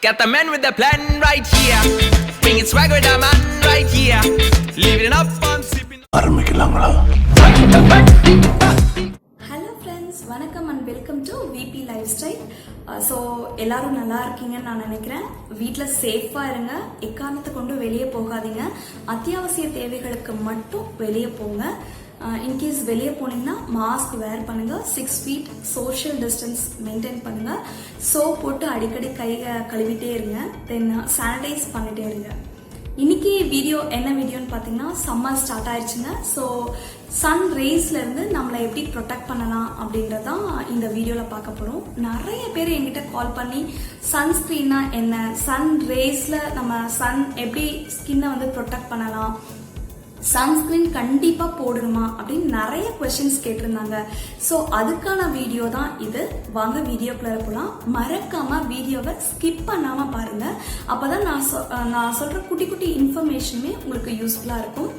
Got the man with the plan right here. Bringing swag with the man right here. Leaving it up on sipping. ஆரம்பிக்கலாங்களா? Hello friends, வணக்கம் and welcome to VP lifestyle. So எல்லாரும் நல்லா இருக்கீங்கன்னு நான் நினைக்கிறேன். வீட்டில் சேஃபாக இருங்க, எக்காரணத்தை கொண்டு வெளியே போகாதீங்க. அத்தியாவசிய தேவைகளுக்கு மட்டும் வெளியே போங்க. இன்கேஸ் வெளியே போனீங்கன்னா மாஸ்க் வேர் பண்ணுங்க, 6 feet சோஷியல் டிஸ்டன்ஸ் மெயின்டைன் பண்ணுங்க, சோப் போட்டு அடிக்கடி கையை கழுவிட்டே இருங்க, தென் சானிடைஸ் பண்ணிட்டே இருங்க. இன்னைக்கு வீடியோ என்ன வீடியோன்னு பார்த்தீங்கன்னா, சம்மர் ஸ்டார்ட் ஆயிடுச்சுங்க. ஸோ சன் ரேஸ்ல இருந்து நம்மளை எப்படி ப்ரொடெக்ட் பண்ணலாம் அப்படின்றதான் இந்த வீடியோவில் பார்க்க போகிறோம். நிறைய பேர் என்கிட்ட கால் பண்ணி சன்ஸ்கிரீன்னா என்ன, சன் ரேஸ்ல நம்ம சன் எப்படி ஸ்கின்னை வந்து ப்ரொடெக்ட் பண்ணலாம், சன்ஸ்கிரீன் கண்டிப்பா போடணுமா அப்படின்னு நிறைய கொஸ்டின்ஸ் கேட்டிருந்தாங்க. ஸோ அதுக்கான வீடியோ தான் இது. வாங்க வீடியோக்குள்ள போகலாம். மறக்காம வீடியோவை ஸ்கிப் பண்ணாம பாருங்க. அப்பதான் நான் சொல்ற குட்டி குட்டி இன்ஃபர்மேஷனுமே உங்களுக்கு யூஸ்ஃபுல்லா இருக்கும்.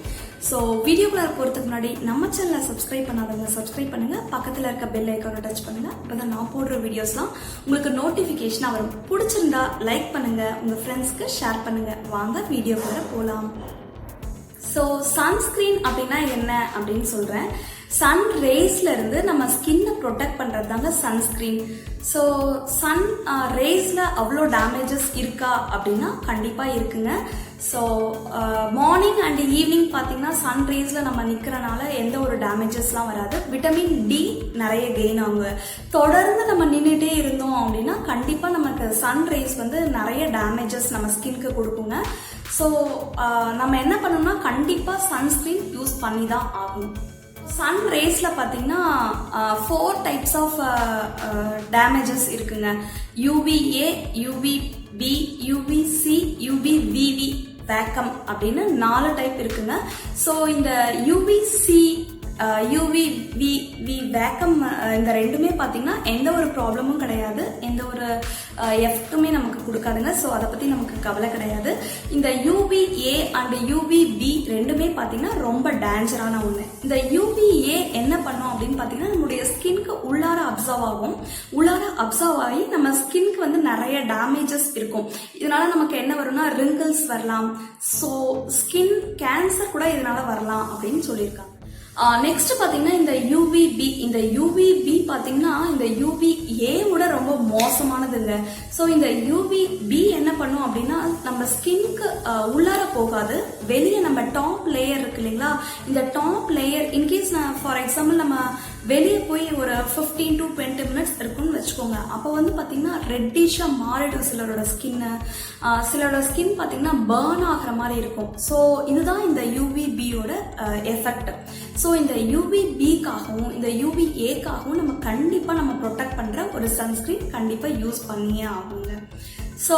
ஸோ வீடியோக்குள்ள போறதுக்கு முன்னாடி நம்ம சேனலை சப்ஸ்கிரைப் பண்ணாதவங்க சப்ஸ்கிரைப் பண்ணுங்க, பக்கத்துல இருக்க பெல் ஐக்கானை டச் பண்ணுங்க. அப்பதான் நான் போடுற வீடியோஸ்லாம் உங்களுக்கு நோட்டிபிகேஷனா வரும். பிடிச்சிருந்தா லைக் பண்ணுங்க, உங்க ஃப்ரெண்ட்ஸ்க்கு ஷேர் பண்ணுங்க. வாங்க வீடியோக்குள்ள போகலாம். ஸோ சன்ஸ்கிரீன் அப்படின்னா என்ன அப்படின்னு சொல்றேன். சன் ரேஸ்ல இருந்து நம்ம ஸ்கின்னை ப்ரொடெக்ட் பண்றது தாங்க சன்ஸ்கிரீன். ஸோ சன் ரேஸ்ல அவ்வளோ டேமேஜஸ் இருக்கா அப்படின்னா கண்டிப்பா இருக்குங்க. ஸோ மார்னிங் அண்ட் ஈவினிங் பார்த்தீங்கன்னா சன் ரேஸ்ல நம்ம நிற்கிறனால எந்த ஒரு டேமேஜஸ்லாம் வராது. விட்டமின் டி நிறைய கெயின் ஆகுங்க. தொடர்ந்து நம்ம நின்றுட்டே இருந்தோம் அப்படின்னா கண்டிப்பா நமக்கு சன் ரேஸ் வந்து நிறைய டேமேஜஸ் நம்ம ஸ்கின்க்கு கொடுக்குங்க. ஸோ நம்ம என்ன பண்ணணும்னா கண்டிப்பா சன்ஸ்கிரீன் யூஸ் பண்ணி தான் ஆகும். சன் ரேஸ்ல பாத்தீங்கன்னா 4 டைப்ஸ் ஆஃப் டேமேஜஸ் இருக்குங்க. UVA, UVB, UVC, UVVV vacuum அப்படின்னு 4 டைப் இருக்குங்க. ஸோ இந்த UVC UVVV வேக்கம் இந்த ரெண்டுமே பார்த்தீங்கன்னா எந்த ஒரு ப்ராப்ளமும் கிடையாது, எந்த ஒரு எஃபெக்ட்டுமே நமக்கு கொடுக்காதுங்க. ஸோ அதை பற்றி நமக்கு கவலை கிடையாது. இந்த UVA அண்ட் UVB ரெண்டுமே பார்த்தீங்கன்னா ரொம்ப டேஞ்சரான ஒன்று. இந்த UVA என்ன பண்ணும் அப்படின்னு பார்த்தீங்கன்னா நம்மளுடைய ஸ்கின்க்கு உள்ளார அப்சர்வ் ஆகும். உள்ளார அப்சர்வ் ஆகி நம்ம ஸ்கின்க்கு வந்து நிறைய டேமேஜஸ் இருக்கும். இதனால நமக்கு என்ன வரும்னா ரிங்கிள்ஸ் வரலாம், ஸோ ஸ்கின் கேன்சர் கூட இதனால வரலாம் அப்படின்னு சொல்லியிருக்காங்க. நெக்ஸ்ட் பாத்தீங்கன்னா இந்த UVB. இந்த UVB பாத்தீங்கன்னா இந்த UVA விட ரொம்ப மோசமானதுங்க. ஸோ இந்த UVB என்ன பண்ணும் அப்படின்னா நம்ம ஸ்கின்க்கு உள்ளார போகாது, வெளியே நம்ம டாப் லேயர் இருக்கு இல்லைங்களா, இந்த top layer in case for example நம்ம வெளியே போய் ஒரு 15 to 20 minutes இருக்குன்னு வச்சுக்கோங்க. அப்போ வந்து பாத்தீங்கன்னா ரெட்டிஷா மாறிடும் சிலரோட ஸ்கின்னு. சிலரோட ஸ்கின் பாத்தீங்கன்னா பர்ன் ஆகிற மாதிரி இருக்கும். ஸோ இதுதான் இந்த UVB-யோட எஃபெக்ட். ஸோ இந்த UVB-க்காகவும் இந்த UVA-க்காகவும் நம்ம கண்டிப்பா நம்ம ப்ரொடெக்ட் பண்ற ஒரு சன்ஸ்கிரீன் கண்டிப்பா யூஸ் பண்ணியே ஆகுங்க. ஸோ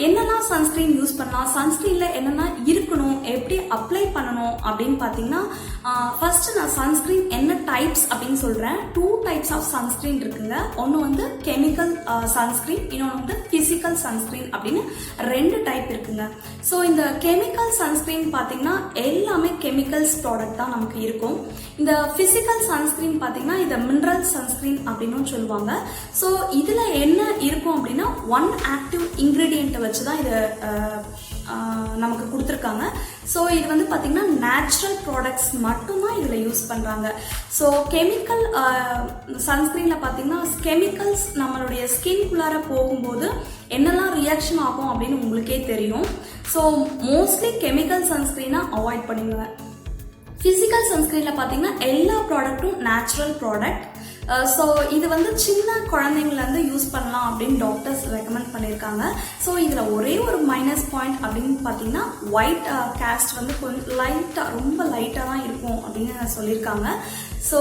என்னெல்லாம் சன்ஸ்கிரீன் யூஸ் பண்ணலாம், சன்ஸ்கிரீன்ல என்னென்ன இருக்கணும், எப்படி அப்ளை பண்ணணும் அப்படின்னு பார்த்தீங்கன்னா, ஃபர்ஸ்ட் நான் சன்ஸ்கிரீன் என்ன டைப்ஸ் அப்படின்னு சொல்றேன். 2 டைப்ஸ் ஆஃப் சன்ஸ்கிரீன் இருக்குங்க. ஒன்று வந்து கெமிக்கல் சன்ஸ்கிரீன், இன்னொன்று வந்து பிசிக்கல் சன்ஸ்கிரீன் அப்படின்னு 2 டைப் இருக்குங்க. ஸோ இந்த கெமிக்கல் சன்ஸ்கிரீன் பார்த்தீங்கன்னா எல்லாமே கெமிக்கல்ஸ் ப்ராடக்ட் தான் நமக்கு இருக்கும். இந்த பிசிக்கல் சன்ஸ்கிரீன் பார்த்தீங்கன்னா இதை மினரல் சன்ஸ்கிரீன் அப்படின்னு சொல்லுவாங்க. ஸோ இதுல என்ன இருக்கும் அப்படின்னா 1 ஆக்டிவ் இன்கிரீடியன்ட்டை வச்சு தான் இதை நமக்கு கொடுத்துருக்காங்க. ஸோ இது வந்து பார்த்தீங்கன்னா நேச்சுரல் ப்ராடக்ட்ஸ் மட்டும்தான் இதில் யூஸ் பண்ணுறாங்க. ஸோ கெமிக்கல் சன்ஸ்கிரீனில் பார்த்தீங்கன்னா கெமிக்கல்ஸ் நம்மளுடைய ஸ்கின்குள்ளார போகும்போது என்னெல்லாம் ரியாக்ஷன் ஆகும் அப்படின்னு உங்களுக்கே தெரியும். ஸோ மோஸ்ட்லி கெமிக்கல் சன்ஸ்கிரீனை அவாய்ட் பண்ணிடுங்க. பிசிக்கல் சன்ஸ்கிரீனில் பார்த்தீங்கன்னா எல்லா ப்ராடக்ட்டும் நேச்சுரல் ப்ராடக்ட். ஸோ இது வந்து சின்ன குழந்தைங்கலேருந்து யூஸ் பண்ணலாம் அப்படின்னு டாக்டர்ஸ் ரெக்கமெண்ட் பண்ணியிருக்காங்க. ஸோ இதில் ஒரே ஒரு மைனஸ் பாயிண்ட் அப்படின்னு பார்த்தீங்கன்னா ஒயிட் கேஸ்ட் வந்து கொஞ்சம் லைட்டாக, ரொம்ப லைட்டாக தான் இருக்கும் அப்படின்னு சொல்லியிருக்காங்க. ஸோ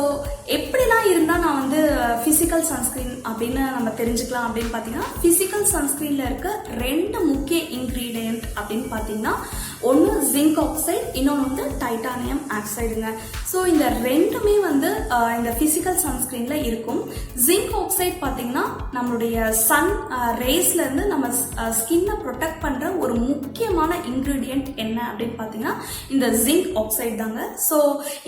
எப்படிலாம் இருந்தால் நான் வந்து பிசிக்கல் சன்ஸ்கிரீன் அப்படின்னு நம்ம தெரிஞ்சுக்கலாம் அப்படின்னு பார்த்தீங்கன்னா, பிசிக்கல் சன்ஸ்கிரீனில் இருக்க 2 முக்கிய இன்க்ரீடியன்ட் அப்படின்னு பார்த்தீங்கன்னா, ஒன்று ஜிங்க் ஆக்சைடு, இன்னொன்று வந்து டைட்டானியம் ஆக்சைடுங்க. ஸோ இந்த ரெண்டுமே வந்து இந்த பிசிக்கல் சன்ஸ்கிரீன்ல இருக்கும். ஜிங்க் ஆக்சைடு பார்த்தீங்கன்னா நம்மளுடைய சன் ரேஸ்ல இருந்து நம்ம ஸ்கின்னை ப்ரொடெக்ட் பண்ற ஒரு ஒரு முக்கியமான இன்கிரீடியன்ட் என்ன அப்படின்னு பார்த்தீங்கன்னா இந்த ஜிங்க் ஆக்சைடு தாங்க. ஸோ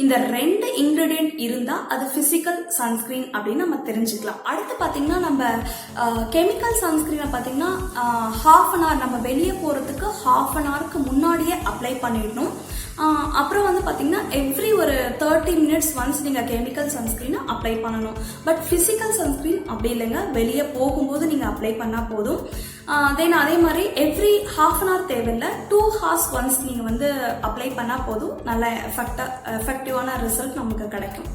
இந்த 2 இன்கிரீடியன்ட் இருந்தால் அது ஃபிசிக்கல் சன்ஸ்கிரீன் அப்படின்னு நம்ம தெரிஞ்சுக்கலாம். அடுத்து பார்த்தீங்கன்னா நம்ம கெமிக்கல் சன்ஸ்கிரீனை பார்த்தீங்கன்னா ½ an hour நம்ம வெளியே போகிறதுக்கு ½ an hourக்கு முன்னாடியே அப்ளை பண்ணிடணும். அப்புறம் வந்து பார்த்தீங்கன்னா எவ்ரி ஒரு 30 minutes ஒன்ஸ் நீங்கள் கெமிக்கல் சன்ஸ்கிரீனை அப்ளை பண்ணணும். பட் ஃபிசிக்கல் சன்ஸ்கிரீன் அப்படி இல்லைங்க, வெளியே போகும்போது நீங்கள் அப்ளை பண்ணால் போதும். தென் அதே மாதிரி எவ்ரி ½ an hour தேவையில்லை, 2 hours ஒன்ஸ் நீங்கள் வந்து அப்ளை பண்ணால் போதும். நல்ல எஃபெக்டிவான ரிசல்ட் நமக்கு கிடைக்கும்.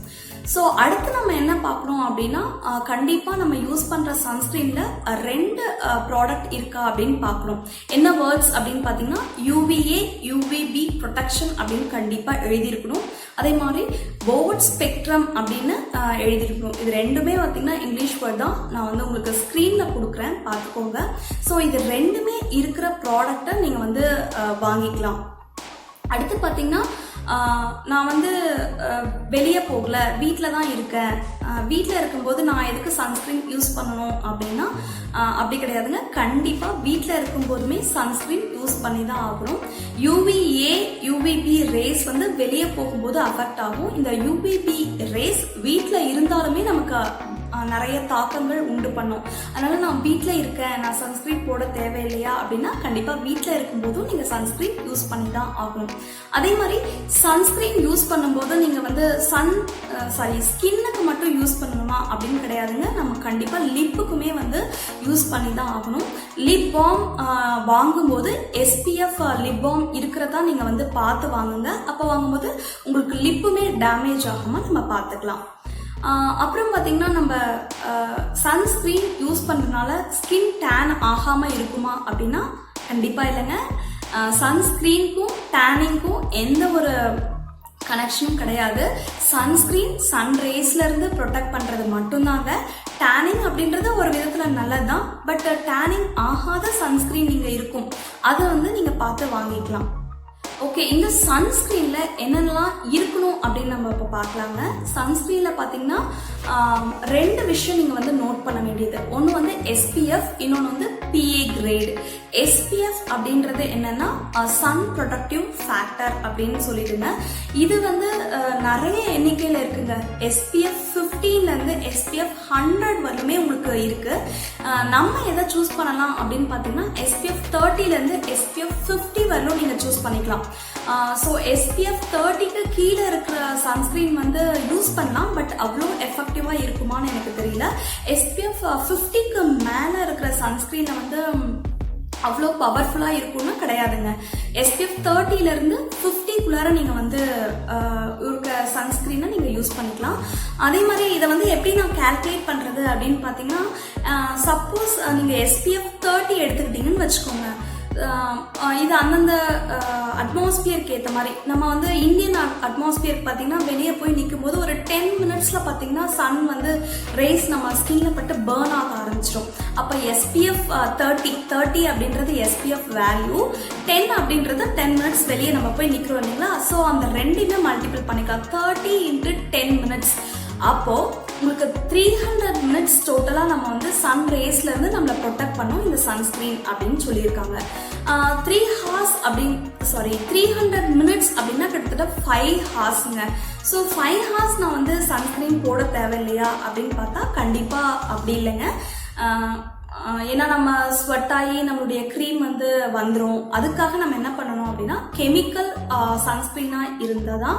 ஸோ அடுத்து நம்ம என்ன பார்க்கணும் அப்படின்னா கண்டிப்பாக நம்ம யூஸ் பண்ணுற சன்ஸ்கிரீனில் 2 ப்ராடக்ட் இருக்கா அப்படின்னு பார்க்கணும். என்ன வேர்ட்ஸ் அப்படின்னு பார்த்தீங்கன்னா UVA UVB ப்ரொடெக்ஷன் அப்படின்னு கண்டிப்பாக எழுதியிருக்கணும். அதே மாதிரி போவர்ட் ஸ்பெக்ட்ரம் அப்படின்னு எழுதியிருக்கணும். இது 2மே பார்த்தீங்கன்னா இங்கிலீஷ் வேர்ட் தான். நான் வந்து உங்களுக்கு ஸ்க்ரீனில் கொடுக்குறேன், பார்த்துக்கோங்க. ஸோ இது 2மே இருக்கிற ப்ராடக்டை நீங்கள் வந்து வாங்கிக்கலாம். அடுத்து பார்த்தீங்கன்னா நான் வந்து வெளியே போகல, வீட்டில் தான் இருக்கேன். வீட்டில் இருக்கும்போது நான் எதுக்கு சன்ஸ்கிரீன் யூஸ் பண்ணணும் அப்படின்னா அப்படி கிடையாதுங்க. கண்டிப்பாக வீட்டில் இருக்கும்போதுமே சன்ஸ்கிரீன் யூஸ் பண்ணி தான் ஆகணும். UVA UVB ரேஸ் வந்து வெளியே போகும்போது அஃபெக்ட் ஆகும். இந்த UVB ரேஸ் வீட்டில் இருந்தாலுமே நமக்கு நிறைய தாக்கங்கள் உண்டு பண்ணும். அதனால நான் வீட்டில் இருக்கேன், நான் சன்ஸ்கிரீன் போட தேவையில்லையா அப்படின்னா கண்டிப்பாக வீட்டில் இருக்கும்போதும் நீங்கள் சன்ஸ்கிரீன் யூஸ் பண்ணி தான் ஆகணும். அதே மாதிரி சன்ஸ்கிரீன் யூஸ் பண்ணும்போது நீங்கள் வந்து ஸ்கின்னுக்கு மட்டும் யூஸ் பண்ணணுமா அப்படின்னு கிடையாதுங்க. நம்ம கண்டிப்பாக லிப்புக்குமே வந்து யூஸ் பண்ணி தான் ஆகணும். லிப் பாம் வாங்கும்போது SPF லிப் பாம் இருக்கிறதா நீங்கள் வந்து பார்த்து வாங்குங்க. அப்போ வாங்கும்போது உங்களுக்கு லிப்புமே டேமேஜ் ஆகாமல் நம்ம பார்த்துக்கலாம். அப்புறம் பார்த்தீங்கன்னா நம்ம சன்ஸ்கிரீன் யூஸ் பண்ணுறதுனால ஸ்கின் டேன் ஆகாமல் இருக்குமா அப்படின்னா கண்டிப்பாக இல்லைங்க. சன்ஸ்கிரீனுக்கும் டேனிங்க்கும் எந்த ஒரு கனெக்ஷனும் கிடையாது. சன்ஸ்கிரீன் சன்ரேஸ்லேருந்து ப்ரொடெக்ட் பண்ணுறது மட்டும்தாங்க. டேனிங் அப்படின்றது ஒரு விதத்தில் நல்லது தான். பட் டேனிங் ஆகாத சன்ஸ்கிரீன் நீங்கள் இருக்கும், அதை வந்து நீங்கள் பார்த்து வாங்கிக்கலாம். ஓகே, இந்த சன்ஸ்கிரீனில் என்னென்னலாம் இருக்கணும் அப்படின்னு நம்ம இப்போ பார்க்கலாங்க. சன்ஸ்கிரீனில் பார்த்தீங்கன்னா 2 விஷயம் நீங்கள் வந்து நோட் பண்ண வேண்டியது. ஒன்று வந்து SPF, இன்னொன்று வந்து PA கிரேட். SPF அப்படின்றது என்னன்னா சன் ப்ரொடக்டிவ் ஃபேக்டர் அப்படின்னு சொல்லிடுங்க. இது வந்து நிறைய எண்ணிக்கையில் இருக்குங்க. SPF 15லேருந்து SPF 100 வரலுமே உங்களுக்கு இருக்கு. நம்ம எதை சூஸ் பண்ணலாம் அப்படின்னு பார்த்தீங்கன்னா SPF 30லேருந்து SPF 50 வரலும் நீங்கள் சூஸ் பண்ணிக்கலாம். ஸோ SPF 30க்கு கீழே இருக்கிற சன்ஸ்கிரீன் வந்து யூஸ் பண்ணலாம். பட் அவ்வளோ எஃபெக்டிவாக இருக்குமான்னு எனக்கு தெரியல. SPF 50க்கு மேலே இருக்கிற சன்ஸ்கிரீனை வந்து அவ்வளோ பவர்ஃபுல்லாக இருக்கும்னா கிடையாதுங்க. SPF 30லேருந்து 50க்குள்ளார நீங்கள் வந்து இருக்க சன்ஸ்கிரீனை நீங்கள் யூஸ் பண்ணிக்கலாம். அதே மாதிரி இதை வந்து எப்படி நான் கால்குலேட் பண்ணுறது அப்படின்னு பார்த்தீங்கன்னா சப்போஸ் நீங்கள் SPF 30 எடுத்துக்கிட்டீங்கன்னு வச்சுக்கோங்க. இது அந்தந்த அட்மாஸ்பியருக்கு ஏற்ற மாதிரி நம்ம வந்து இந்தியன் அட்மாஸ்பியருக்கு பார்த்தீங்கன்னா வெளியே போய் நிற்கும் போது ஒரு 10 minutesல பார்த்தீங்கன்னா சன் வந்து ரேஸ் நம்ம ஸ்கின்ல பட்டு பேர்ன் ஆக ஆரம்பிச்சிடும். அப்போ SPF 30 அப்படின்றது SPF வேல்யூ, 10 அப்படின்றது 10 minutes வெளியே நம்ம போய் நிற்கிறோம் இல்லைங்களா. ஸோ அந்த 2மே மல்டிபிள் பண்ணிக்கலாம். 30 × 10 minutes. அப்போ உங்களுக்கு 300 minutes டோட்டலாக நம்ம வந்து சன் ரேஸ்ல இருந்து நம்மளை ப்ரொடெக்ட் பண்ணோம் இந்த சன்ஸ்கிரீன் அப்படின்னு சொல்லியிருக்காங்க. 300 minutes அப்படின்னா கிட்டத்தட்ட 5 hours. ஸோ 5 hours நான் வந்து சன்ஸ்கிரீன் போட தேவையில்லையா அப்படின்னு பார்த்தா கண்டிப்பாக அப்படி இல்லைங்க. ஏன்னா நம்ம ஸ்வெட் ஆகி நம்மளுடைய க்ரீம் வந்து வந்துடும். அதுக்காக நம்ம என்ன பண்ணணும் அப்படின்னா கெமிக்கல் சன்ஸ்கிரீனாக இருந்ததுன்னா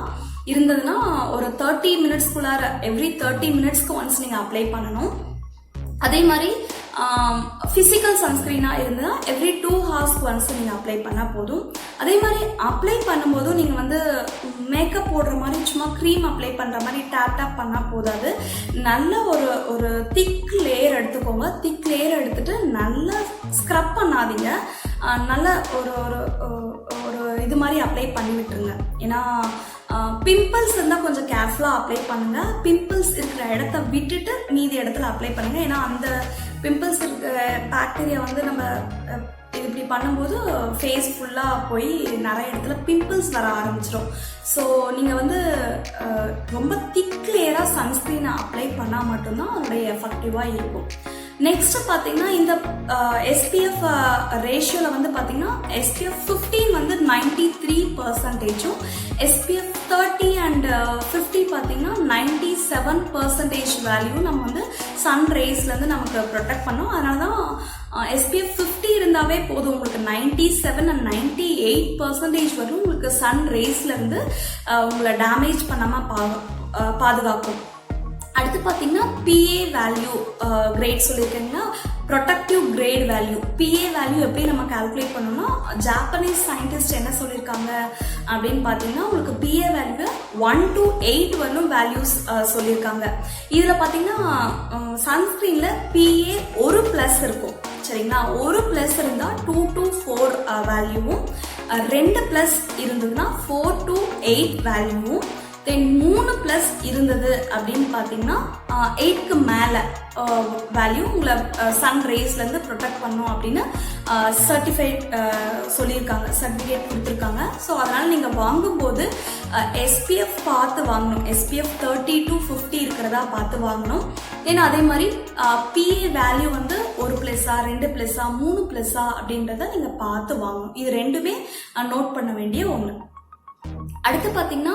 ஒரு 30 minutesக்குள்ளார எவ்ரி 30 minutesக்கு ஒன்ஸ் நீங்கள் அப்ளை பண்ணணும். அதே மாதிரி ஃபிசிக்கல் சன்ஸ்கிரீனாக இருந்ததுன்னா எவ்ரி 2 hours ஒன்ஸ் நீங்கள் அப்ளை பண்ணால் போதும். அதே மாதிரி அப்ளை பண்ணும்போதும் நீங்கள் வந்து மேக்கப் போடுற மாதிரி சும்மா க்ரீம் அப்ளை பண்ணுற மாதிரி டேப் பண்ணால் போதாது. நல்ல ஒரு திக் லேயர் எடுத்துக்கோங்க. திக் லேயர் எடுத்துட்டு நல்லா ஸ்க்ரப் பண்ணாதீங்க. நல்ல ஒரு இது மாதிரி அப்ளை பண்ணி விட்டுருங்க. ஏன்னா பிம்பிள்ஸ் இருந்தால் கொஞ்சம் கேர்ஃபுல்லாக அப்ளை பண்ணுங்க. பிம்பிள்ஸ் இருக்கிற இடத்த விட்டுட்டு மீதி இடத்துல அப்ளை பண்ணுங்க. ஏன்னா அந்த பிம்பிள்ஸ் இருக்க பாக்டீரியா வந்து நம்ம இது இப்படி பண்ணும்போது ஃபேஸ் ஃபுல்லாக போய் நிறைய இடத்துல பிம்பிள்ஸ் வர ஆரம்பிச்சிடும். ஸோ நீங்கள் வந்து ரொம்ப திக் லேயராக சன்ஸ்க்ரீனை அப்ளை பண்ணால் மட்டும்தான் அதோடைய எஃபெக்டிவாக இருக்கும். நெக்ஸ்ட் பார்த்தீங்கன்னா இந்த SPF ரேஷியோவில் வந்து பார்த்தீங்கன்னா SPF 15 வந்து 93%, SPF 30 அண்ட் 50 பார்த்தீங்கன்னா 97% வேல்யூ நம்ம வந்து சன் ரேஸ்லேருந்து நமக்கு ப்ரொடெக்ட் பண்ணோம். அதனால தான் SPF 50 இருந்தாவே போதும், உங்களுக்கு 97 and 98% வரும் உங்களுக்கு சன் ரேஸ்லேருந்து உங்களை டேமேஜ் பண்ணாமல் பாதுகாக்கும். அடுத்து பார்த்தீங்கன்னா PA வேல்யூ கிரேட் சொல்லியிருக்கீங்கன்னா productive grade value. PA value எப்படி நம்ம கால்குலேட் பண்ணோம்னா ஜாப்பனீஸ் சயின்டிஸ்ட் என்ன சொல்லியிருக்காங்க அப்படின்னு பார்த்தீங்கன்னா உங்களுக்கு PA வேல்யூ 1 to 8 வரலும் வேல்யூஸ் சொல்லியிருக்காங்க. இதில் பார்த்தீங்கன்னா சன்ஸ்கிரீனில் PA ஒரு ப்ளஸ் இருக்கும் சரிங்களா. ஒரு ப்ளஸ் இருந்தால் 2 to 4 வேல்யூவும், 2 ப்ளஸ் இருந்ததுன்னா 4 to 8 வேல்யூவும், தென் 3 ப்ளஸ் இருந்தது அப்படின்னு பார்த்தீங்கன்னா 8க்கு மேலே வேல்யூ உங்களை சன் ரேஸ்லேருந்து ப்ரொடெக்ட் பண்ணும் அப்படின்னு சர்டிஃபைட் சொல்லியிருக்காங்க, சர்டிஃபிகேட் கொடுத்துருக்காங்க. ஸோ அதனால் நீங்கள் வாங்கும்போது SPF பார்த்து வாங்கணும், SPF 30 to 50 இருக்கிறதா பார்த்து வாங்கணும். ஏன்னா அதே மாதிரி PA வேல்யூ வந்து 1 ப்ளஸ்ஸா 2 ப்ளஸ்ஸா 3 ப்ளஸ்ஸா அப்படின்றத நீங்கள் பார்த்து வாங்கணும். இது ரெண்டுமே நோட் பண்ண வேண்டிய ஒன்று. அடுத்து பார்த்தீங்கன்னா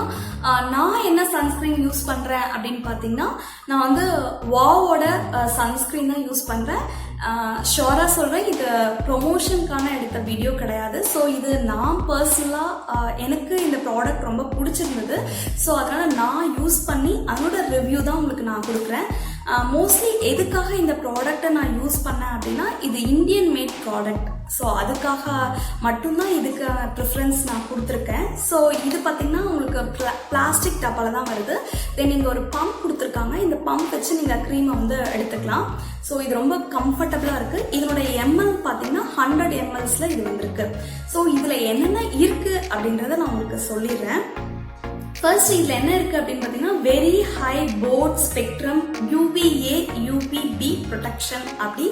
நான் என்ன சன்ஸ்கிரீன் யூஸ் பண்ணுறேன் அப்படின்னு பார்த்தீங்கன்னா நான் வந்து வாவோட சன்ஸ்கிரீன் தான் யூஸ் பண்ணுறேன். ஷோராக சொல்கிறேன், இது ப்ரொமோஷனுக்கான எடுத்த வீடியோ கிடையாது. ஸோ இது நான் பர்சனலாக எனக்கு இந்த ப்ராடக்ட் ரொம்ப பிடிச்சிருந்தது. ஸோ அதனால் நான் யூஸ் பண்ணி அதோட ரிவ்யூ தான் உங்களுக்கு நான் கொடுக்குறேன். மோஸ்ட்லி எதுக்காக இந்த ப்ராடக்டை நான் யூஸ் பண்ணேன் அப்படின்னா இது இந்தியன் மேட் ப்ராடக்ட். ஸோ அதுக்காக மட்டும்தான் இதுக்கு ப்ரிஃபரன்ஸ் நான் கொடுத்துருக்கேன். ஸோ இது பார்த்தீங்கன்னா உங்களுக்கு பிளாஸ்டிக் டப்பாவில் தான் வருது. தென் இங்கே ஒரு பம்ப் கொடுத்துருக்காங்க, இந்த பம்ப் வச்சு நீங்கள் க்ரீமை வந்து எடுத்துக்கலாம். ஸோ இது ரொம்ப கம்ஃபர்டபுளாக இருக்குது. இதனுடைய எம்எல் பார்த்தீங்கன்னா 100 ml இது வந்திருக்கு. ஸோ இதில் என்னென்ன இருக்குது அப்படின்றத நான் உங்களுக்கு சொல்லிடுறேன். ஃபர்ஸ்ட் இதில் என்ன இருக்குது அப்படின்னு பார்த்தீங்கன்னா very high broad spectrum UVA UVB protection அப்படி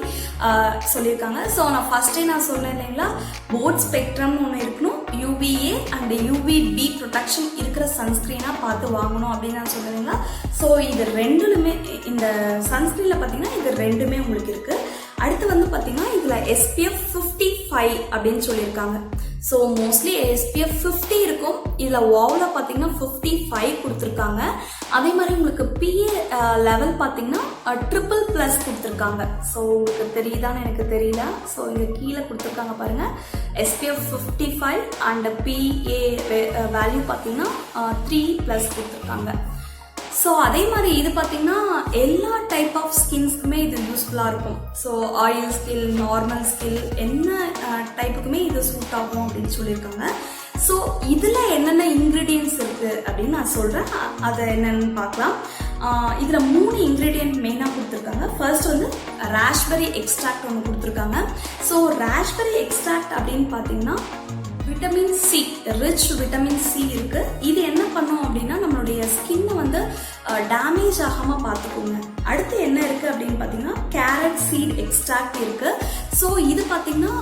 சொல்லியிருக்காங்க. ஸோ நான் ஃபர்ஸ்டே நான் சொன்னேன் இல்லைங்களா, போர்ட் ஸ்பெக்ட்ரம்னு ஒன்று இருக்கணும், UVA அண்ட் UVB ப்ரொடெக்ஷன் இருக்கிற சன்ஸ்க்ரீனாக பார்த்து வாங்கணும் அப்படின்னு நான் சொன்னேங்களா. ஸோ இது ரெண்டுலுமே இந்த சன்ஸ்க்ரீனில் பார்த்தீங்கன்னா இது ரெண்டுமே உங்களுக்கு இருக்குது. அடுத்து வந்து பார்த்தீங்கன்னா இதில் SPF 55 அப்படின்னு சொல்லியிருக்காங்க. ஸோ மோஸ்ட்லி SPF 50 இருக்கும், இதில் வாவில் பார்த்தீங்கன்னா 55 கொடுத்துருக்காங்க. அதே மாதிரி உங்களுக்கு PA லெவல் பார்த்தீங்கன்னா ++ கொடுத்துருக்காங்க. ஸோ உங்களுக்கு தெரியுதான்னு எனக்கு தெரியல. ஸோ இங்கே கீழே கொடுத்துருக்காங்க பாருங்கள், SPF 55 அண்ட் PA வேல்யூ பார்த்தீங்கன்னா 3+ கொடுத்துருக்காங்க. ஸோ அதே மாதிரி இது பார்த்தீங்கன்னா எல்லா டைப் ஆஃப் ஸ்கின்ஸ்க்குமே இது யூஸ்ஃபுல்லாக இருக்கும். So oil skin, normal skin, என்ன டைப்புக்குமே இது சூட் ஆகும் அப்படின்னு சொல்லியிருக்காங்க. ஸோ இதில் என்னென்ன இன்க்ரீடியன்ட்ஸ் இருக்குது அப்படின்னு நான் சொல்கிறேன், அதை என்னென்னு பார்க்கலாம். இதில் 3 இன்க்ரீடியன்ட் மெயினாக கொடுத்துருக்காங்க. ஃபர்ஸ்ட் வந்து ராஸ்பெரி எக்ஸ்ட்ராக்ட் ஒன்று கொடுத்துருக்காங்க. ஸோ ராஸ்பெரி எக்ஸ்ட்ராக்ட் அப்படின்னு பார்த்தீங்கன்னா vitamin C, rich vitamin C இருக்கு. இது என்ன பண்ணும் அப்படின்னா நம்மளுடைய ஸ்கின்னை வந்து டேமேஜ் ஆகாமல் பார்த்துக்கோங்க. அடுத்து என்ன இருக்கு அப்படின்னு பார்த்தீங்கன்னா கேரட் சீட் எக்ஸ்ட்ராக்ட் இருக்கு. ஸோ இது பார்த்தீங்கன்னா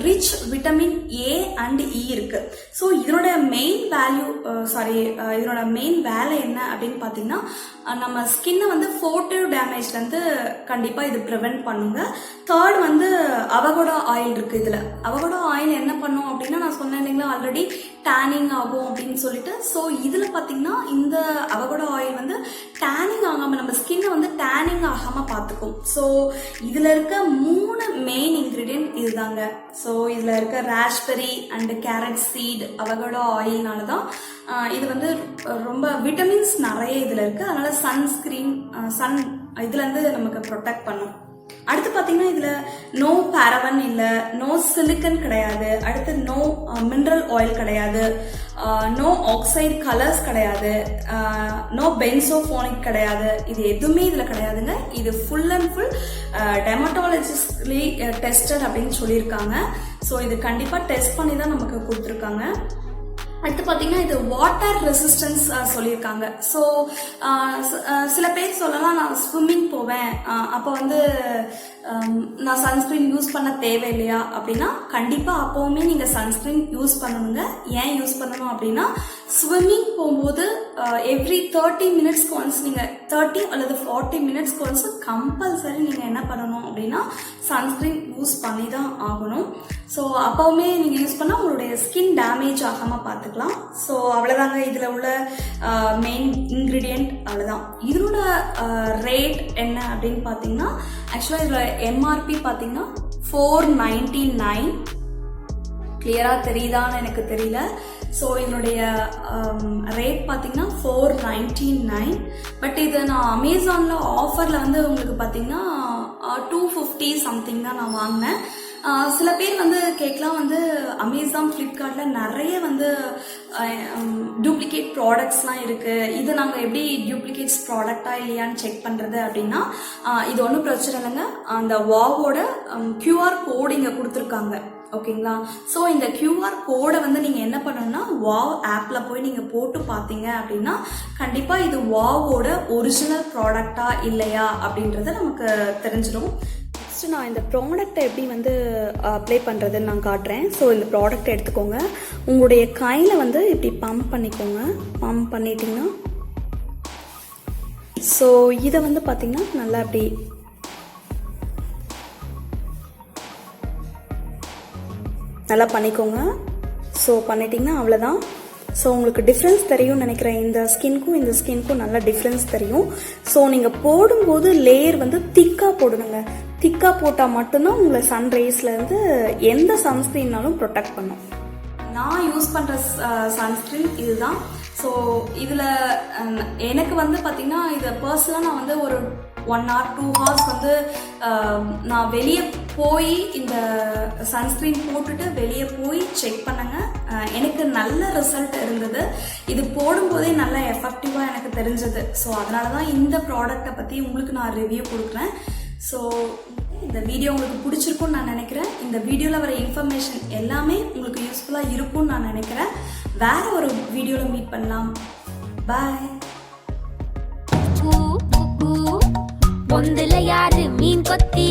rich vitamin A and E இருக்கு. ஸோ இதனோட மெயின் வேல்யூ இதனோட மெயின் வேலை என்ன அப்படின்னு பார்த்தீங்கன்னா நம்ம ஸ்கின்னை வந்து ஃபோட்டோ டேமேஜ்லேருந்து கண்டிப்பாக இது ப்ரிவென்ட் பண்ணுங்க. தேர்ட் வந்து அவகோடா ஆயில் இருக்கு. இதில் அவகோடா ஆயில் என்ன பண்ணும் அப்படின்னா நான் சொன்னேன் இல்லைங்களா ஆல்ரெடி டேனிங் ஆகும் அப்படின்னு சொல்லிட்டு. ஸோ இதில் பார்த்தீங்கன்னா இந்த அவகோடா ஆயில் வந்து டேனிங் ஆகாமல் நம்ம ஸ்கின்னை வந்து டேனிங் ஆகாமல் பார்த்துக்கும். ஸோ இதில் இருக்க 3 மெயின் இன்க்ரீடியன்ட் இதுதாங்க. ஸோ இதில் இருக்க raspberry and carrot seed avocado ஆயில்னால தான் இது வந்து ரொம்ப விட்டமின்ஸ் நிறைய இதில் இருக்குது. அதனால சன்ஸ்கிரீன் இதுலேருந்து நமக்கு ப்ரொடெக்ட் பண்ணும். அடுத்து பார்த்தீங்கன்னா இதில் நோ பாரவன் இல்லை, நோ சிலிக்கன் கிடையாது, அடுத்து நோ மினரல் ஆயில் கிடையாது, நோ ஆக்சைடு கலர்ஸ் கிடையாது, நோ பென்சோஃபோனிக் கிடையாது. இது எதுவுமே இதில் கிடையாதுங்க. இது ஃபுல் அண்ட் ஃபுல் டெர்மட்டாலஜிஸ்ட்லி டெஸ்டட் அப்படின்னு சொல்லியிருக்காங்க. ஸோ இது கண்டிப்பாக டெஸ்ட் பண்ணி தான் நமக்கு கொடுத்துருக்காங்க. அடுத்து பார்த்தீங்கன்னா இது வாட்டர் ரெசிஸ்டன்ஸ் சொல்லியிருக்காங்க. ஸோ சில பேர் சொல்லலாம் நான் ஸ்விம்மிங் போவேன், அப்போ வந்து நான் சன்ஸ்கிரீன் யூஸ் பண்ண தேவையில்லையா அப்படின்னா கண்டிப்பாக அப்போவுமே நீங்கள் சன்ஸ்கிரீன் யூஸ் பண்ணணுங்க. ஏன் யூஸ் பண்ணணும் அப்படின்னா ஸ்விம்மிங் போகும்போது எவ்ரி 30 மினிட்ஸ்க்கு ஒன்ஸ் நீங்கள் 30 அல்லது 40 மினிட்ஸ்க்கு ஒன்ஸ் கம்பல்சரி நீங்கள் என்ன பண்ணணும் அப்படின்னா சன்ஸ்கிரீன் யூஸ் பண்ணி தான் ஆகணும். ஸோ அப்போவுமே நீங்கள் யூஸ் பண்ணால் உங்களுடைய ஸ்கின் டேமேஜ் ஆகாமல் பார்த்துக்கலாம். ஸோ அவ்வளோதாங்க இதில் உள்ள மெயின் இன்க்ரீடியண்ட் அவ்வளோதான். இதனோட ரேட் என்ன அப்படின்னு பார்த்தீங்கன்னா ஆக்சுவலாக இதில் எம்ஆர்பி பார்த்தீங்கன்னா 499. கிளியராக தெரியுதான்னு எனக்கு தெரியல. ஸோ இதனுடைய ரேட் பார்த்தீங்கன்னா 499. பட் இது நான் அமேசானில் ஆஃபரில் வந்து உங்களுக்கு பார்த்தீங்கன்னா 250 சம்திங் தான் நான் வாங்கினேன். சில பேர் வந்து கேட்கலாம் வந்து அமேசான் ஃப்ளிப்கார்ட்டில் நிறைய வந்து டூப்ளிகேட் ப்ராடக்ட்ஸ்லாம் இருக்குது. இது நாங்கள் எப்படி டூப்ளிகேட்ஸ் ப்ராடக்டா இல்லையான்னு செக் பண்ணுறது அப்படின்னா இது ஒன்றும் பிரச்சனை இல்லைங்க. அந்த வாவோட QR கோடு இங்கே கொடுத்துருக்காங்க. ஓகேங்களா? ஸோ இந்த QR கோடை வந்து நீங்கள் என்ன பண்ணணும்னா வாவ் ஆப்பில் போய் நீங்கள் போட்டு பார்த்தீங்க அப்படின்னா கண்டிப்பாக இது வாவோட ஒரிஜினல் ப்ராடக்டா இல்லையா அப்படின்றத நமக்கு தெரிஞ்சிடும். ஃபஸ்ட்டு நான் இந்த ப்ராடக்டை எப்படி வந்து அப்ளை பண்ணுறதுன்னு நான் காட்டுறேன். ஸோ இந்த ப்ராடக்டை எடுத்துக்கோங்க. உங்களுடைய கையில் வந்து இப்படி பம்ப் பண்ணிக்கோங்க. பம்ப் பண்ணிட்டீங்கன்னா ஸோ இதை வந்து பார்த்திங்கன்னா நல்லா அப்படி நல்லா பண்ணிக்கோங்க. ஸோ பண்ணிட்டீங்கன்னா அவ்வளோதான். ஸோ உங்களுக்கு டிஃப்ரென்ஸ் தெரியும்னு நினைக்கிறேன். இந்த ஸ்கின்க்கும் நல்லா டிஃப்ரென்ஸ் தெரியும். ஸோ நீங்கள் போடும்போது லேயர் வந்து திக்காக போடணுங்க. திக்காக போட்டால் மட்டும்தான் உங்களை சன்ரைஸ்லேருந்து எந்த சன்ஸ்க்ரீன்னாலும் ப்ரொடெக்ட் பண்ணும். நான் யூஸ் பண்ணுற சன்ஸ்க்ரீன் இதுதான். ஸோ இதில் எனக்கு வந்து பார்த்திங்கன்னா இதை பர்சனலாக நான் வந்து ஒரு 1 hour 2 hours வந்து நான் வெளியே போய் இந்த சன்ஸ்க்ரீன் போட்டுட்டு வெளியே போய் செக் பண்ணேங்க. எனக்கு நல்ல ரிசல்ட் இருந்தது. இது போடும்போதே நல்லா எஃபெக்டிவாக எனக்கு தெரிஞ்சது. ஸோ அதனால தான் இந்த ப்ராடக்டை பற்றி உங்களுக்கு நான் ரிவ்யூ கொடுக்குறேன். ஸோ இந்த வீடியோ உங்களுக்கு பிடிச்சிருக்குன்னு நான் நினைக்கிறேன். இந்த வீடியோவில் வர இன்ஃபர்மேஷன் எல்லாமே உங்களுக்கு யூஸ்ஃபுல்லாக இருக்கும்னு நான் நினைக்கிறேன். வேற ஒரு வீடியோவில் மீட் பண்ணலாம். பாய். பொந்துல யாரு மீன் கொத்தி